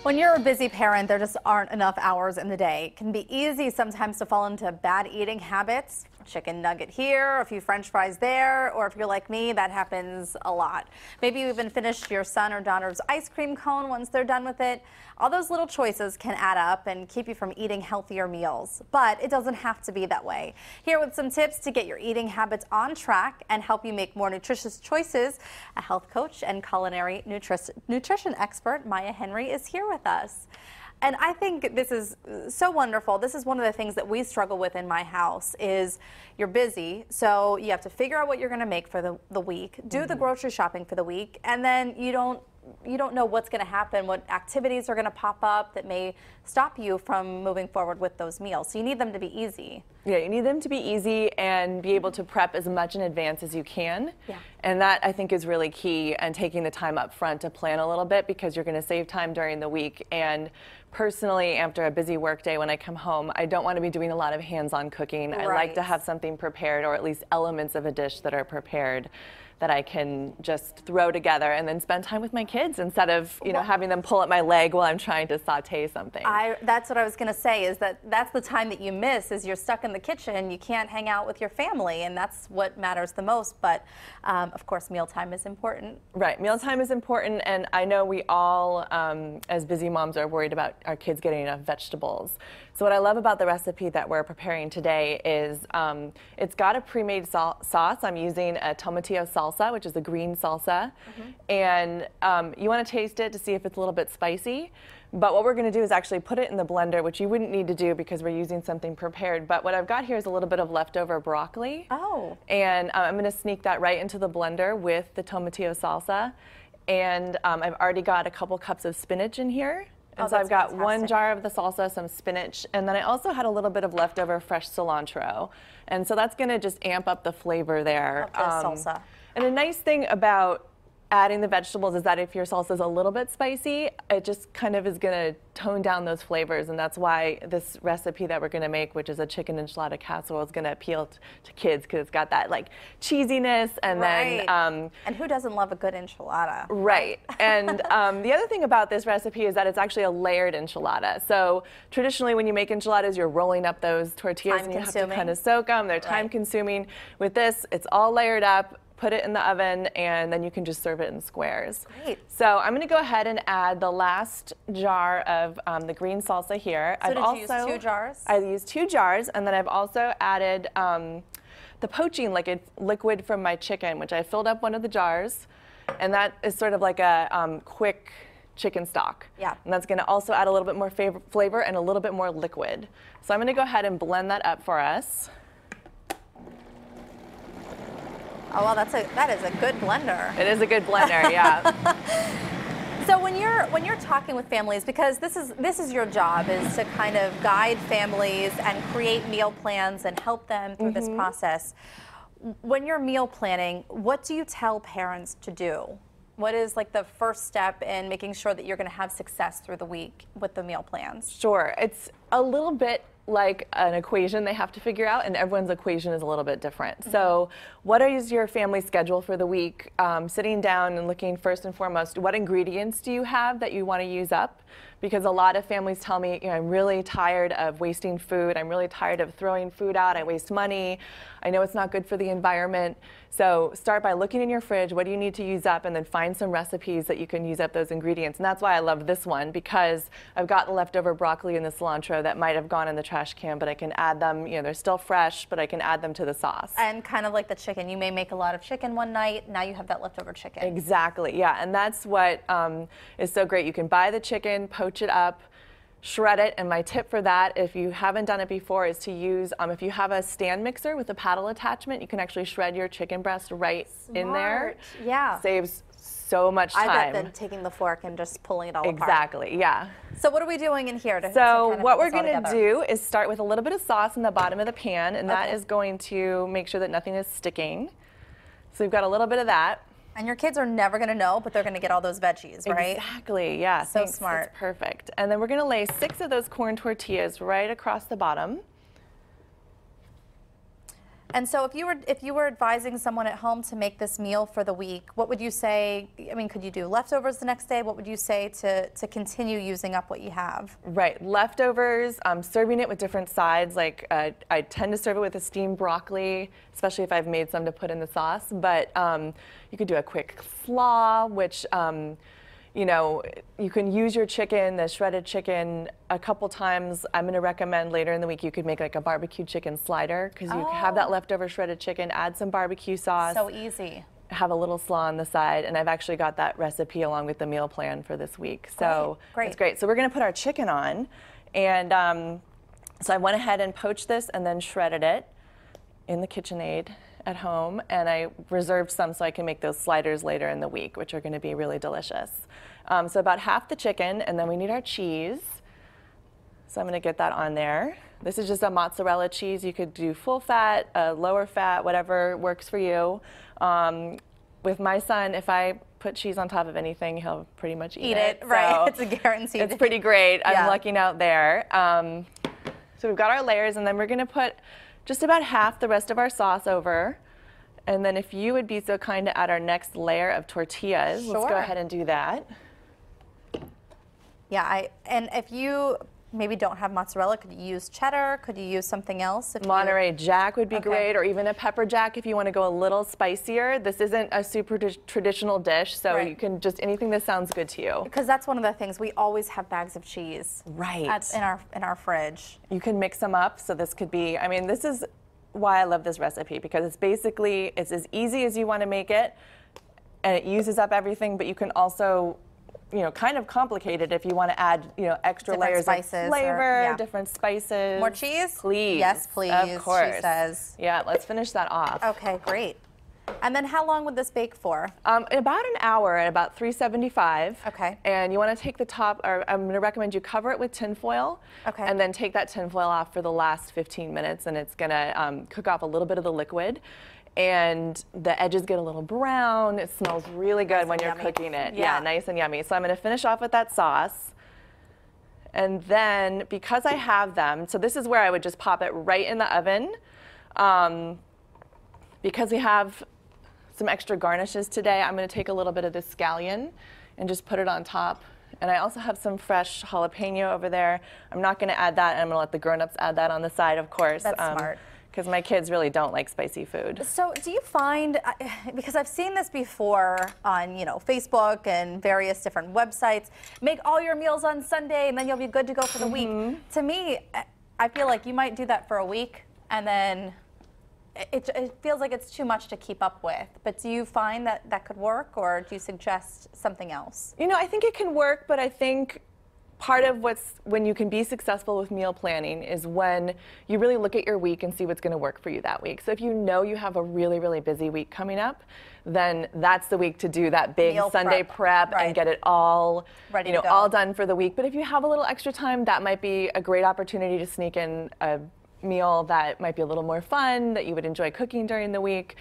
When you're a busy parent, there just aren't enough hours in the day. It can be easy sometimes to fall into bad eating habits. Chicken nugget here, a few French fries there, or if you're like me, that happens a lot. Maybe you even finished your son or daughter's ice cream cone once they're done with it. All those little choices can add up and keep you from eating healthier meals, but it doesn't have to be that way. Here with some tips to get your eating habits on track and help you make more nutritious choices, a health coach and culinary nutrition expert, Maya Henry, is here with us. And I think this is so wonderful. This is one of the things that we struggle with in my house is you're busy, so you have to figure out what you're going to make for the week, do the grocery shopping for the week, and then you don't know what's going to happen, what activities are going to pop up that may stop you from moving forward with those meals. So you need them to be easy. Yeah, you need them to be easy and be able to prep as much in advance as you can. Yeah. And that, I think, is really key, and taking the time up front to plan a little bit, because you're going to save time during the week. And personally, after a busy work day, when I come home, I don't want to be doing a lot of hands-on cooking. Right. I like to have something prepared, or at least elements of a dish that are prepared, that I can just throw together and then spend time with my kids instead of, having them pull at my leg while I'm trying to saute something. That's what I was going to say, is that's the time that you miss, is you're stuck in the kitchen. You can't hang out with your family, and that's what matters the most. But of course, mealtime is important. Right, mealtime is important, and I know we all, as busy moms, are worried about our kids getting enough vegetables. So what I love about the recipe that we're preparing today is it's got a pre-made sauce. I'm using a tomatillo salsa, which is a green salsa. And you want to taste it to see if it's a little bit spicy. But what we're going to do is actually put it in the blender, which you wouldn't need to do because we're using something prepared. But what I've got here is a little bit of leftover broccoli. Oh. And I'm going to sneak that right into the blender with the tomatillo salsa. And I've already got a couple cups of spinach in here. And so I've got fantastic. 1 jar of the salsa, some spinach, and then I also had a little bit of leftover fresh cilantro. And so that's going to just amp up the flavor there. Of the salsa. And a nice thing about adding the vegetables is that if your salsa is a little bit spicy, it just kind of is going to tone down those flavors, and that's why this recipe that we're going to make, which is a chicken enchilada casserole, is going to appeal to kids, because it's got that like cheesiness, and right. then and who doesn't love a good enchilada? Right. And the other thing about this recipe is that it's actually a layered enchilada. So traditionally, when you make enchiladas, you're rolling up those tortillas and you have to kind of soak them. They're time consuming. With this, it's all layered up. Put it in the oven, and then you can just serve it in squares. Great. So I'm going to go ahead and add the last jar of the green salsa here. So did you use 2 jars? I used 2 jars, and then I've also added the poaching liquid from my chicken, which I filled up one of the jars, and that is sort of like a quick chicken stock. Yeah. And that's going to also add a little bit more flavor and a little bit more liquid. So I'm going to go ahead and blend that up for us. Oh, well, that is a good blender. It is a good blender, yeah. So when you're talking with families, because this is your job, is to kind of guide families and create meal plans and help them through this process. When you're meal planning, what do you tell parents to do? What is like the first step in making sure that you're going to have success through the week with the meal plans? Sure. It's a little bit like an equation they have to figure out, and everyone's equation is a little bit different. So what is your family schedule for the week? Sitting down and looking first and foremost, what ingredients do you have that you want to use up? Because a lot of families tell me, I'm really tired of wasting food. I'm really tired of throwing food out. I waste money. I know it's not good for the environment. So start by looking in your fridge. What do you need to use up? And then find some recipes that you can use up those ingredients. And that's why I love this one, because I've got the leftover broccoli and the cilantro that might have gone in the trash can, but I can add them. They're still fresh, but I can add them to the sauce. And kind of like the chicken. You may make a lot of chicken one night. Now you have that leftover chicken. Exactly, yeah. And that's what is so great. You can buy the chicken, poach it up, shred it, and my tip for that, if you haven't done it before, is to use, if you have a stand mixer with a paddle attachment, you can actually shred your chicken breast right in there. Yeah. Saves so much time. I bet than taking the fork and just pulling it all apart. Exactly, yeah. So what are we doing in here? So what we're going to do is start with a little bit of sauce in the bottom of the pan, and that is going to make sure that nothing is sticking. So we've got a little bit of that. And your kids are never going to know, but they're going to get all those veggies, right? Exactly, yeah. So smart. That's perfect. And then we're going to lay 6 of those corn tortillas right across the bottom. And so if you were advising someone at home to make this meal for the week, what would you say? I mean, could you do leftovers the next day? What would you say to continue using up what you have? Right, leftovers, serving it with different sides. Like I tend to serve it with a steamed broccoli, especially if I've made some to put in the sauce. But you could do a quick slaw, which you know, you can use your chicken, the shredded chicken, a couple times. I'm going to recommend later in the week you could make like a barbecue chicken slider, because you have that leftover shredded chicken, add some barbecue sauce. So easy. Have a little slaw on the side, and I've actually got that recipe along with the meal plan for this week. So great. It's great. So we're going to put our chicken on, and so I went ahead and poached this and then shredded it in the KitchenAid at home, and I reserved some so I can make those sliders later in the week, which are going to be really delicious. So about half the chicken, and then we need our cheese. So I'm going to get that on there. This is just a mozzarella cheese. You could do full fat, lower fat, whatever works for you. With my son, if I put cheese on top of anything, he'll pretty much eat it. Right, So it's a guarantee. it's pretty great. Yeah. I'm lucking out there. So we've got our layers, and then we're going to put just about half the rest of our sauce over. And then if you would be so kind to add our next layer of tortillas, let's go ahead and do that. Yeah, and if you maybe don't have mozzarella, could you use cheddar? Could you use something else? Monterey Jack would be great, or even a pepper jack if you want to go a little spicier. This isn't a super traditional dish, so you can just anything that sounds good to you. Because that's one of the things, we always have bags of cheese in our fridge. You can mix them up, so this could be, I mean, this is why I love this recipe, because it's basically, it's as easy as you want to make it, and it uses up everything, but you can also, you know, kind of complicate it if you want to add, you know, extra Different layers spices of flavor, different spices. More cheese? Please. Yes, please. Of course. She says. Yeah, let's finish that off. Okay, great. And then how long would this bake for? About an hour at about 375. Okay. And you want to take the top, or I'm going to recommend you cover it with tin foil. Okay. And then take that tin foil off for the last 15 minutes, and it's going to cook off a little bit of the liquid. And the edges get a little brown. It smells really good when you're cooking it. Yeah, nice and yummy. So I'm going to finish off with that sauce. And then, because I have them, so this is where I would just pop it right in the oven. Because we have some extra garnishes today, I'm going to take a little bit of this scallion and just put it on top. And I also have some fresh jalapeno over there. I'm not going to add that, and I'm going to let the grown-ups add that on the side, of course. That's smart. Because my kids really don't like spicy food. So do you find, because I've seen this before on, you know, Facebook and various different websites, make all your meals on Sunday and then you'll be good to go for the week. To me, I feel like you might do that for a week and then it feels like it's too much to keep up with. But do you find that that could work, or do you suggest something else? You know, I think it can work, but I think part of when you can be successful with meal planning is when you really look at your week and see what's going to work for you that week. So if you know you have a really, really busy week coming up, then that's the week to do that big meal Sunday prep and get it all ready, you know, all done for the week. But if you have a little extra time, that might be a great opportunity to sneak in a meal that might be a little more fun, that you would enjoy cooking during the week.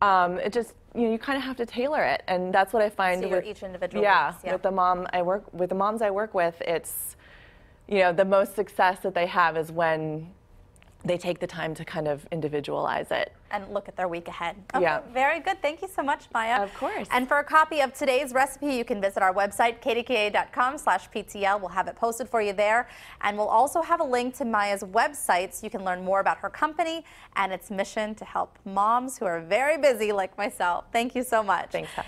It just, you know, you kind of have to tailor it, and that's what I find with each individual weeks, with the moms I work with, it's, you know, the most success that they have is when they take the time to kind of individualize it. And look at their week ahead. Okay, very good. Thank you so much, Maya. Of course. And for a copy of today's recipe, you can visit our website, kdka.com/PTL. We'll have it posted for you there. And we'll also have a link to Maya's website so you can learn more about her company and its mission to help moms who are very busy like myself. Thank you so much. Thanks, Heather.